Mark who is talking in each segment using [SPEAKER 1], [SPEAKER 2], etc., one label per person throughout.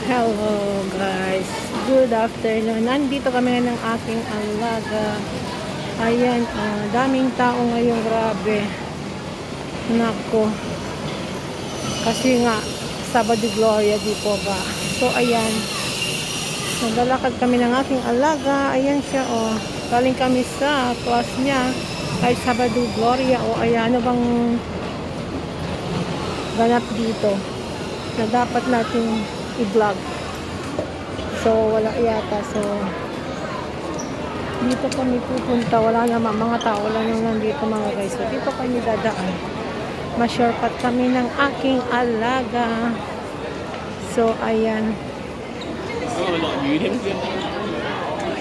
[SPEAKER 1] Hello guys, good afternoon. Nandito kami ng aking alaga. Ayan, daming tao ngayon, grabe. Nako. Kasi nga, Sabado Gloria, di po ba? So ayan, naglalakad kami ng aking alaga. Ayan siya, oh. Galing kami sa class niya kay Sabado Gloria. O ayan, ano bang ganap dito na dapat natin i-vlog? So wala yata. So dito kami pupunta. Wala naman, mga tao lang yung nandito mga guys. So dito kami dadaan. Ma-shortcut kami ng aking alaga. So ayan.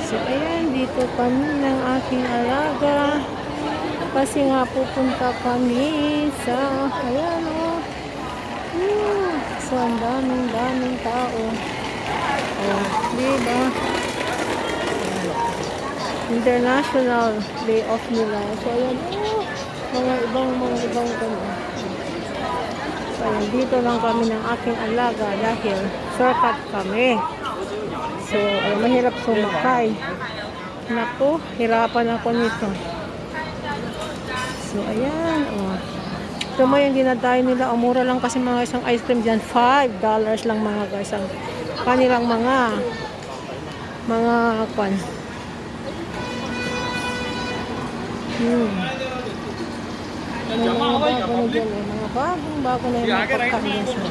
[SPEAKER 1] So ayan, dito kami ng aking alaga. Kasi nga pupunta kami sa ayan, oh. So ang daming tao. Oh, diba? International Day off nila. So ayan, oh, mga ibang kanya. So ayan, dito lang kami ng aking alaga dahil shortcut kami. So ayan, mahirap sumakay. Naku, hirapan ako nito. So ayan, oh. Ito mo yung dinadayo nila. Mura lang kasi mga isang ice cream dyan. $5 lang mga guys. Ang kanilang mga kwan. May mga bago na dyan. Mga bagong-bago na yung mga pagkain siya.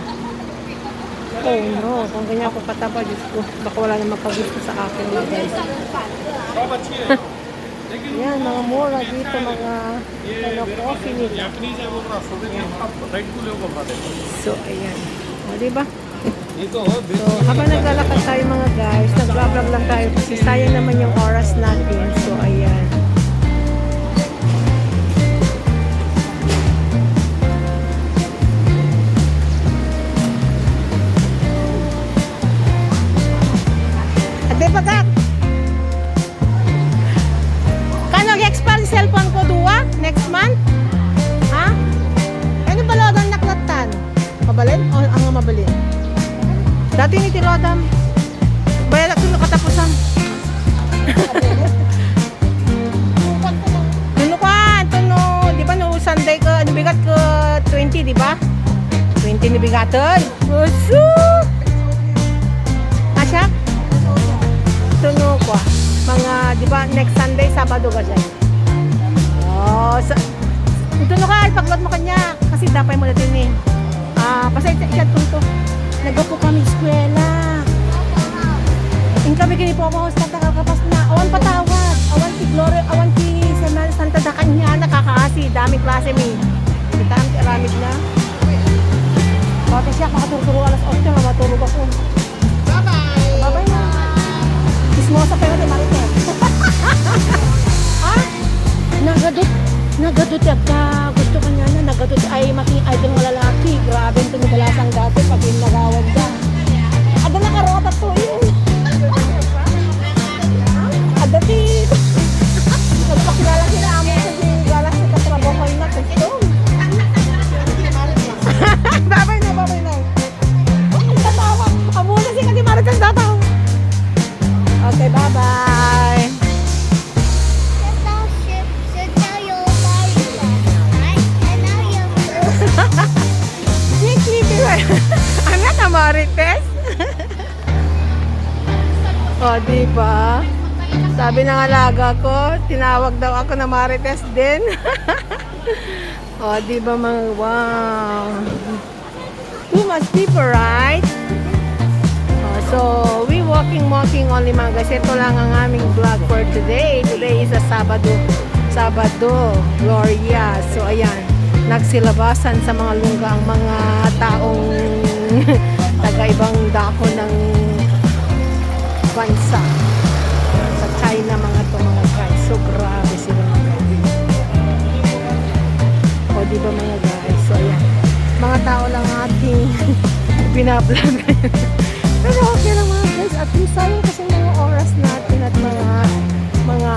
[SPEAKER 1] Oh no, kung ganyan ako kataba, Diyos ko, baka wala na magkagusto sa akin mga guys. Yan, mga mura dito, mga coffee nila. So, ayan. O, diba? So, habang naglalakad tayo mga guys, nag-vlog lang tayo kasi sayang naman yung oras natin. So, ayan. Ate, pagkat! Cellphone ko duwa next month. Ha? Ano ba lodang naklatan? Mabalin? O ang mabalin? Dati ni Tilodam. Bayad ako nakatapusan. Nunukan, tuno, di ba no Sunday ka, bigat ka 20, di ba? 20 ni bigatan. Usu. Asya? Tuno ko. Mga, di ba, next Sunday, Sabado ka dyan. Oh, ito no ka, ipaglot mo kanya kasi dapay mo natin eh. Pasay siya tunto. Nagapo kami eskwela. In kami kini po ako sa kakakapas na. Awan patawad. Awan si Gloria, awan si Semana Santa da kanya nakakaasi. Daming klase mi. Kita ang aramid na. Pati siya makaturo alas 8 na matulog ako. Bye-bye. Bye-bye na. Kismosa pero di marites. Nagadot ka, gusto ka niya na nagadot ay making idol ng lalaki. Grabe yung tumigalasang dati pag yung nagawad ka. Ada nakarota to yun. Ada ti. Nagpakilala sila amo sa di galas sa katrabaho ko yung nakastom. Babay na. Tatawa. Kamuna siya kasi maritas dataw. Okay, bye-bye. I'm not a marites. O, diba? Sabi ng alaga ko, tinawag daw ako na marites din. O, diba mga wow. Too much people, right? O, so, we walking only mga guys. Ito lang ang aming vlog for today. Today is a Sabado Gloria. So, ayan. Nagsilabasan sa mga lungga ang mga taong taga-ibang dako ng bansa sa China mga to mga guys. So grabe sila mga guys. O diba mga guys? So ayan, mga tao lang ating binablog. Pero okay lang mga guys. At least sayang kasi mga oras natin at mga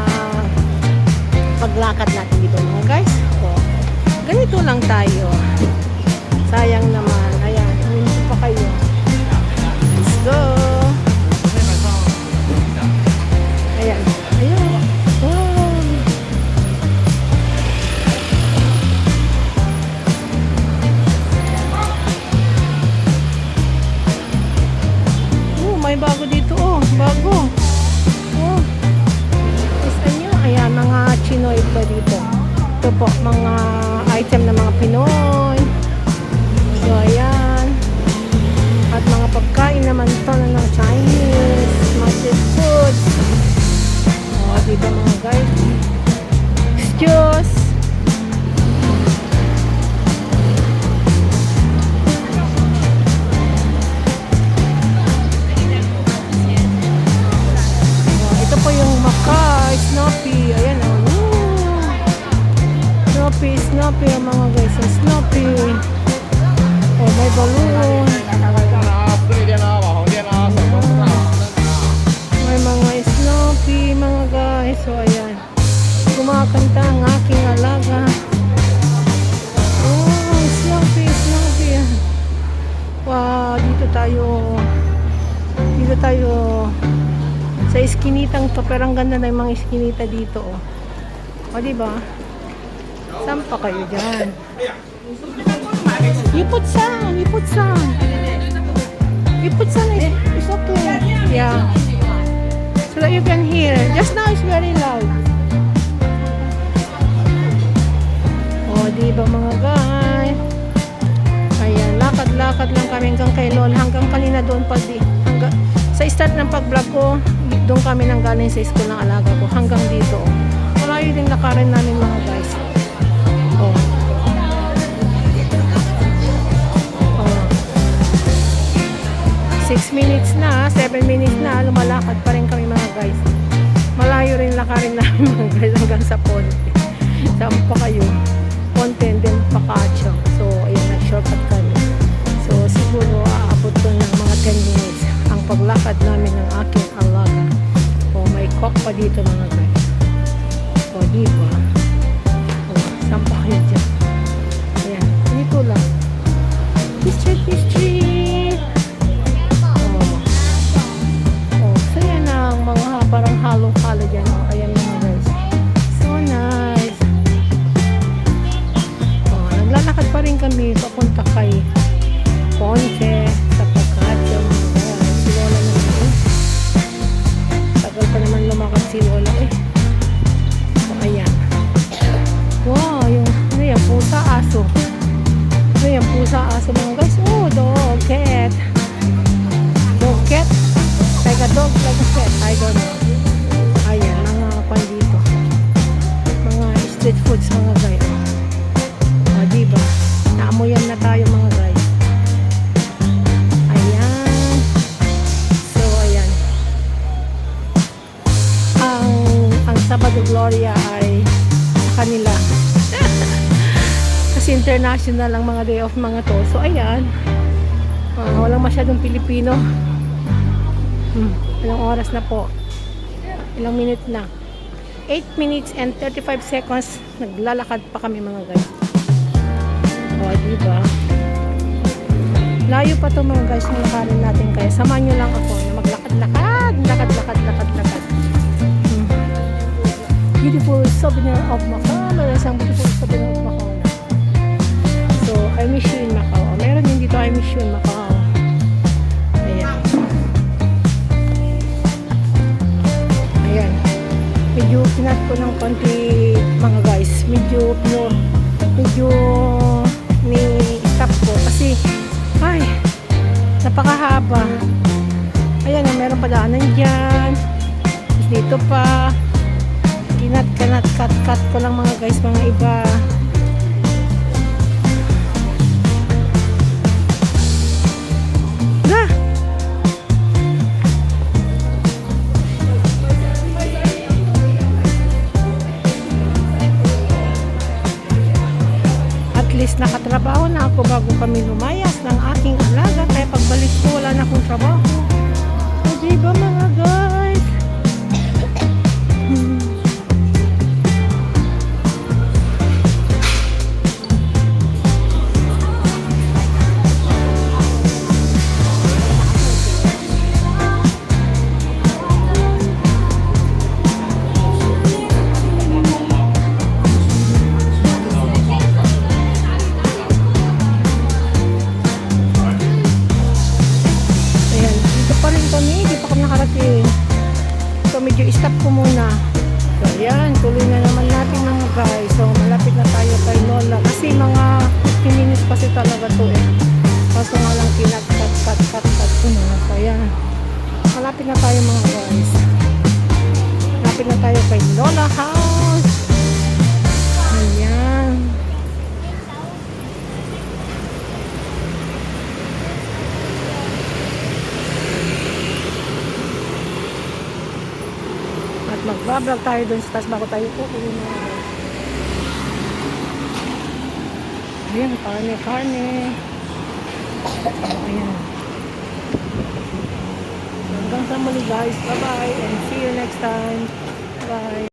[SPEAKER 1] paglakad natin dito mga guys. So, ganito lang tayo. Sayang naman. Ayan, hindi pa kayo. go. Ayan. Ayan. Wow. Oh, may bago dito. Oh, bago. Oh. Isa nyo. Ayan, mga Chinoy pa dito. Ito po, mga item ng mga Pinoy. So, ayan. At mga pagkain naman to na ng Chinese. Mga street foods. O, diba mga guys? Stews. O, ito po yung Maka, Snoopy. Ayan o. Snoopy ang mga guys. Snoopy. O, may balloon. May mga Snoopy, mga guys. So, ayan. Kumakanta ang aking alaga. Oh, Snoopy, Snoopy. Wow, dito tayo sa iskinitang to. Pero ang ganda ng mga iskinita dito, oh. O, diba? Saan pa kayo dyan? You put some. It's okay. Yeah. So that you can hear. Just now it's very loud. Oh, diba mga guys? Ayan, lakad-lakad lang kami hanggang kay Lol. Hanggang kanina doon pa sa start ng pag-vlog ko, doon kami nang galing sa school ng alaga ko. Hanggang dito. Oh. Malayo din lakarin namin mga guys. Oh. 6 minutes na, 7 minutes na, lumalakad pa rin kami mga guys. Malayo rin lakarin namin mga guys hanggang sa Ponte. Saan pa kayo? Ponte and then Pakacho. So, ayun, nag-shortcut kami. So, siguro aabot ko ng mga 10 minutes ang paglakad namin ng aking alaga. O, may cock pa dito mga guys. O, diba? O, saan pa kayo dyan? Ayan, dito lang. History. Parang halo-halo dyan. Oh, ayan mga guys. So nice. Oh, naglalakad pa rin kami papunta kay Ponte sa Pakacho mga guys. Si Lola naman eh. Tagal pa naman lumakad si Lola eh. So ayan. Wow, yung ano yan, pusa aso. Ano yan, pusa aso mga guys. Oh, dog cat. Dog cat. Like a dog, like a cat. I don't know. Ayan, mga kwan dito. Mga street foods, mga guys. O, diba? Naamoyan na tayo, mga guys. Ayan. So, ayan. Ang Sabado Gloria ay sa kanila. Kasi international ang mga day off mga to. So, ayan. Walang masyadong Pilipino. Ilang oras na po? Ilang minute na? 8 minutes and 35 seconds. Naglalakad pa kami mga guys. O, diba? Layo pa to mga guys na lakarin natin. Kaya samahan nyo lang ako na maglakad-lakad. Lakad. Beautiful souvenir of Macau. Meron isang beautiful souvenir of Macau. So, I miss you in Macau. Meron din dito I miss you in Macau. Medyo pinat ko ng konti mga guys. Medyo ni-stop ko kasi ay napakahaba. Ayan na, meron pa daanan dyan. Dito pa cut ko lang mga guys, mga iba. Nakatrabaho na ako bago kami lumayas ng aking alaga, kaya pagbalik ko wala na akong trabaho. O diba mga guys? nakarating. So medyo stop ko muna. So ayan, tuloy na naman natin mga guys. So malapit na tayo kay Lola. Kasi mga 15 minutes kasi talaga to eh. Kaso nga lang cut ko na. So ayan. Malapit na tayo mga guys. Malapit na tayo kay Lola House. Ayan. At mag-vlog tayo dun sa taas bago tayo uuwi na. Ayan, karne. Ayan. Hanggang sa muli guys. Bye-bye and see you next time. Bye.